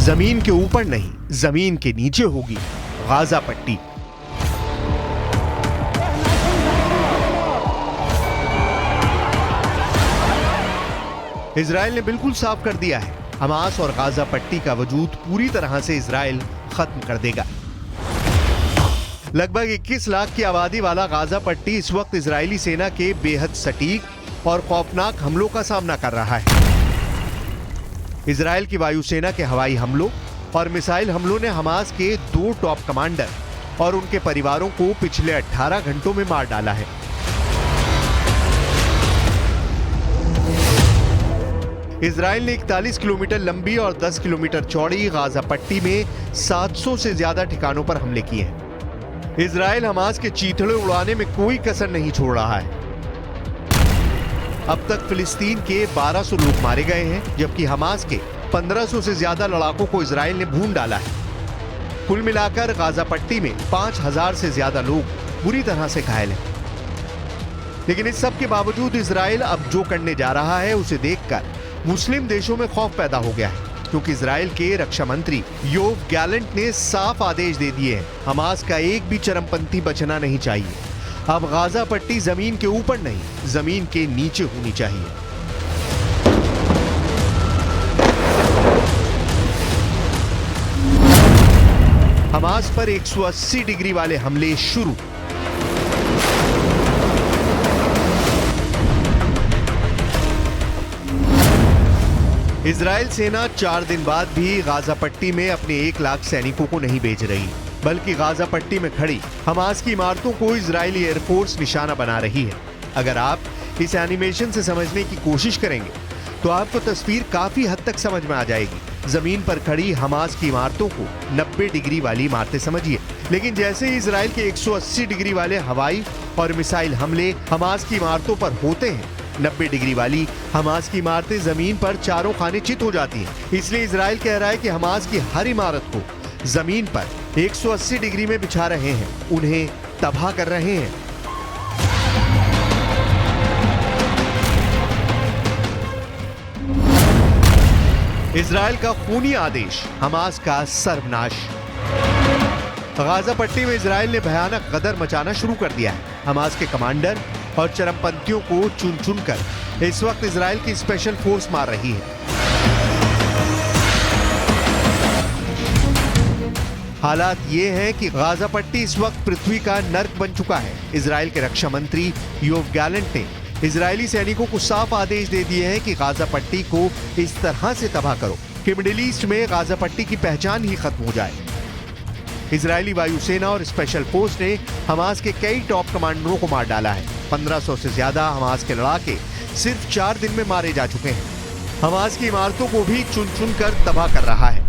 जमीन के ऊपर नहीं, जमीन के नीचे होगी गाजा पट्टी। इजराइल ने बिल्कुल साफ कर दिया है, हमास और गाजा पट्टी का वजूद पूरी तरह से इजराइल खत्म कर देगा। लगभग 21 लाख की आबादी वाला गाजा पट्टी इस वक्त इजरायली सेना के बेहद सटीक और खौफनाक हमलों का सामना कर रहा है। इजराइल की वायुसेना के हवाई हमलों और मिसाइल हमलों ने हमास के 2 टॉप कमांडर और उनके परिवारों को पिछले 18 घंटों में मार डाला है। इजराइल ने 41 किलोमीटर लंबी और 10 किलोमीटर चौड़ी गाजा पट्टी में 700 से ज्यादा ठिकानों पर हमले किए हैं। इजराइल हमास के चीथड़े उड़ाने में कोई कसर नहीं छोड़ रहा है। अब तक फिलिस्तीन के 1200 लोग मारे गए हैं, जबकि हमास के 1500 से ज्यादा लड़ाकों को इजराइल ने भून डाला है। कुल मिलाकर गाजा पट्टी में 5000 से ज्यादा लोग बुरी तरह से घायल हैं। लेकिन इस सब के बावजूद इजराइल अब जो करने जा रहा है उसे देखकर मुस्लिम देशों में खौफ पैदा हो गया है, क्योंकि इजराइल के रक्षा मंत्री योव गैलेंट ने साफ आदेश दे दिए हैं, हमास का एक भी चरमपंथी बचना नहीं चाहिए। अब गाजा पट्टी जमीन के ऊपर नहीं, जमीन के नीचे होनी चाहिए। हमास पर 180 डिग्री वाले हमले शुरू। इजराइल सेना 4 दिन बाद भी गाजा पट्टी में अपने 1 लाख सैनिकों को नहीं भेज रही, बल्कि गाजा पट्टी में खड़ी हमास की इमारतों को इजरायली एयरफोर्स निशाना बना रही है। अगर आप इस एनिमेशन से समझने की कोशिश करेंगे तो आपको तस्वीर काफी हद तक समझ में आ जाएगी। जमीन पर खड़ी हमास की इमारतों को 90 डिग्री वाली इमारतें समझिए, लेकिन जैसे ही इजराइल के 180 डिग्री वाले हवाई और मिसाइल हमले हमास की इमारतों पर होते हैं, 90 डिग्री वाली हमास की इमारतें जमीन पर चारों खाने चित हो जाती हैं। इसलिए इजराइल कह रहा है कि हमास की हर इमारत को जमीन पर 180 डिग्री में बिछा रहे हैं, उन्हें तबाह कर रहे हैं। इजराइल का खूनी आदेश, हमास का सर्वनाश। गाजा पट्टी में इजराइल ने भयानक गदर मचाना शुरू कर दिया है। हमास के कमांडर और चरमपंथियों को चुन चुनकर इस वक्त इजराइल की स्पेशल फोर्स मार रही है। हालात ये हैं कि गाजा पट्टी इस वक्त पृथ्वी का नर्क बन चुका है। इजराइल के रक्षा मंत्री योव गैलेंट ने इजरायली सैनिकों को साफ आदेश दे दिए हैं कि गाजा पट्टी को इस तरह से तबाह करो कि मिडिल ईस्ट में गाजा पट्टी की पहचान ही खत्म हो जाए। इजरायली वायुसेना और स्पेशल फोर्स ने हमास के कई टॉप कमांडरों को मार डाला है। 1500 से ज्यादा हमास के लड़ाके सिर्फ 4 दिन में मारे जा चुके हैं। हमास की इमारतों को भी चुन चुन कर तबाह कर रहा है।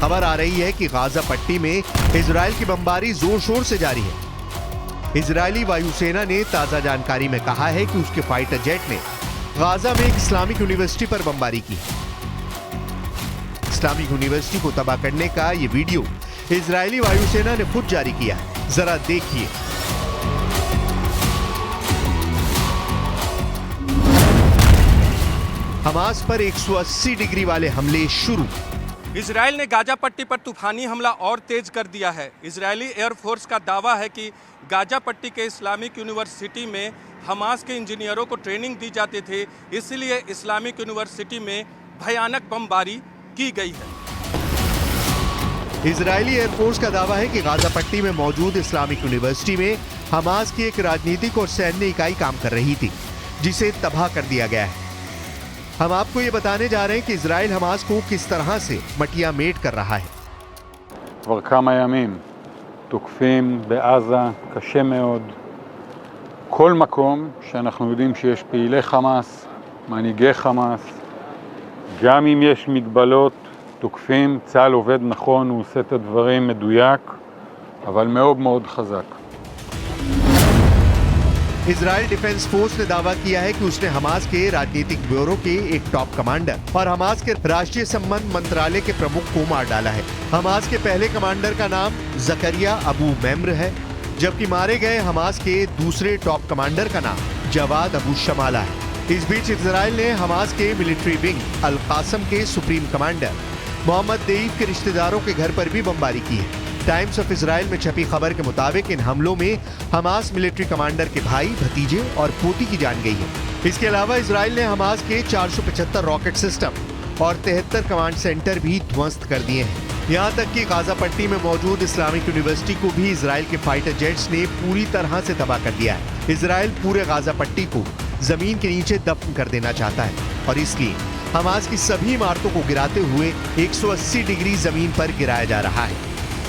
खबर आ रही है कि गाजा पट्टी में इजराइल की बमबारी जोर शोर से जारी है। इजरायली वायुसेना ने ताजा जानकारी में कहा है कि उसके फाइटर जेट ने गाजा में एक इस्लामिक यूनिवर्सिटी पर बमबारी की। इस्लामिक यूनिवर्सिटी को तबाह करने का ये वीडियो इजरायली वायुसेना ने खुद जारी किया है, जरा देखिए। हमास पर 180 डिग्री वाले हमले शुरू। इजराइल ने गाजा पट्टी पर तूफानी हमला और तेज कर दिया है। इजरायली एयरफोर्स का दावा है कि गाजा पट्टी के इस्लामिक यूनिवर्सिटी में हमास के इंजीनियरों को ट्रेनिंग दी जाती थी, इसलिए इस्लामिक यूनिवर्सिटी में भयानक बमबारी की गई है। इजरायली एयरफोर्स का दावा है कि गाजा पट्टी में मौजूद इस्लामिक यूनिवर्सिटी में हमास की एक राजनीतिक और सैन्य इकाई काम कर रही थी, जिसे तबाह कर दिया गया है। हम आपको ये बताने जा रहे हैं कि इजराइल हमास को किस तरह से मटिया मेट कर रहा है। כבר כמה ימים תוקפים בעזה קשה מאוד כל מקום שאנחנו יודעים שיש פעילי חמאס, מנהיגי חמאס, גם אם יש מגבלות תוקפים, צה"ל עובד נכון, הוא עושה את הדברים מדויק, אבל מאוד מאוד חזק. इजराइल डिफेंस फोर्स ने दावा किया है कि उसने हमास के राजनीतिक ब्यूरो के एक टॉप कमांडर और हमास के राष्ट्रीय संबंध मंत्रालय के प्रमुख को मार डाला है। हमास के पहले कमांडर का नाम जकरिया अबू मेम्र है, जबकि मारे गए हमास के दूसरे टॉप कमांडर का नाम जवाद अबू शमाला है। इस बीच इजराइल ने हमास के मिलिट्री विंग अल कासम के सुप्रीम कमांडर मोहम्मद देईफ के रिश्तेदारों के घर पर भी बमबारी की है। टाइम्स ऑफ इजराइल में छपी खबर के मुताबिक इन हमलों में हमास मिलिट्री कमांडर के भाई, भतीजे और पोती की जान गई है। इसके अलावा इजराइल ने हमास के 475 रॉकेट सिस्टम और 73 कमांड सेंटर भी ध्वस्त कर दिए हैं। यहाँ तक कि गाजा पट्टी में मौजूद इस्लामिक यूनिवर्सिटी को भी इजराइल के फाइटर जेट्स ने पूरी तरह से तबाह कर दिया है। इजराइल पूरे गाजा पट्टी को जमीन के नीचे दफन कर देना चाहता है और इसलिए हमास की सभी इमारतों को गिराते हुए 180 डिग्री जमीन पर गिराया जा रहा है।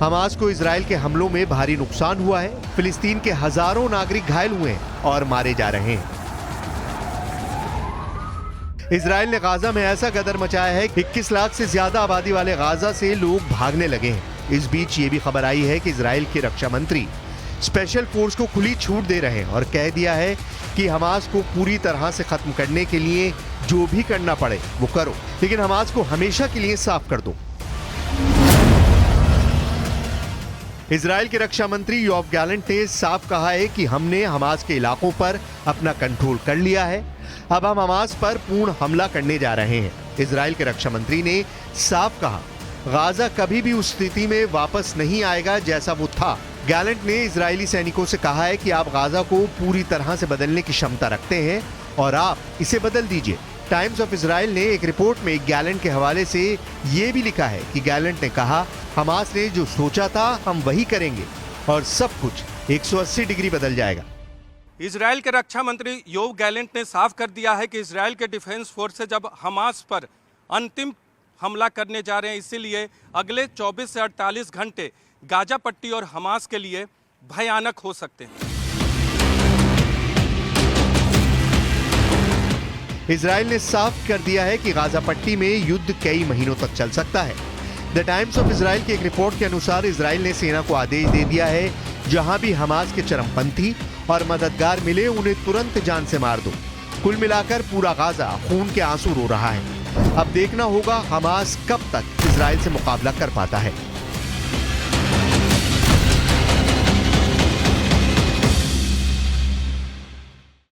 हमास को इजराइल के हमलों में भारी नुकसान हुआ है। फिलिस्तीन के हजारों नागरिक घायल हुए हैं और मारे जा रहे हैं। इजराइल ने गाजा में ऐसा गदर मचाया है कि 21 लाख से ज्यादा आबादी वाले गाजा से लोग भागने लगे हैं। इस बीच ये भी खबर आई है कि इजराइल के रक्षा मंत्री स्पेशल फोर्स को खुली छूट दे रहे हैं और कह दिया है कि हमास को पूरी तरह से खत्म करने के लिए जो भी करना पड़े वो करो, लेकिन हमास को हमेशा के लिए साफ कर दो। इजराइल के रक्षा मंत्री योव गैलेंट ने साफ कहा है कि हमने हमास के इलाकों पर अपना कंट्रोल कर लिया है, अब हम हमास पर पूर्ण हमला करने जा रहे हैं। इजराइल के रक्षा मंत्री ने साफ कहा, गाजा कभी भी उस स्थिति में वापस नहीं आएगा जैसा वो था। गैलेंट ने इजरायली सैनिकों से कहा है कि आप गाजा को पूरी तरह से बदलने की क्षमता रखते हैं और आप इसे बदल दीजिए। टाइम्स ऑफ इजराइल ने एक रिपोर्ट में गैलेंट के हवाले से ये भी लिखा है कि गैलेंट ने कहा, हमास ने जो सोचा था हम वही करेंगे और सब कुछ 180 डिग्री बदल जाएगा। इजराइल के रक्षा मंत्री योव गैलेंट ने साफ कर दिया है कि इजराइल के डिफेंस फोर्सेज अब हमास पर अंतिम हमला करने जा रहे हैं, इसीलिए अगले 24 से 48 घंटे गाजा पट्टी और हमास के लिए भयानक हो सकते हैं। इजराइल ने साफ कर दिया है कि गाजा पट्टी में युद्ध कई महीनों तक चल सकता है। द टाइम्स ऑफ इजराइल की एक रिपोर्ट के अनुसार इजराइल ने सेना को आदेश दे दिया है, जहां भी हमास के चरमपंथी और मददगार मिले उन्हें तुरंत जान से मार दो। कुल मिलाकर पूरा गाजा खून के आंसू रो रहा है। अब देखना होगा हमास कब तक इजराइल से मुकाबला कर पाता है।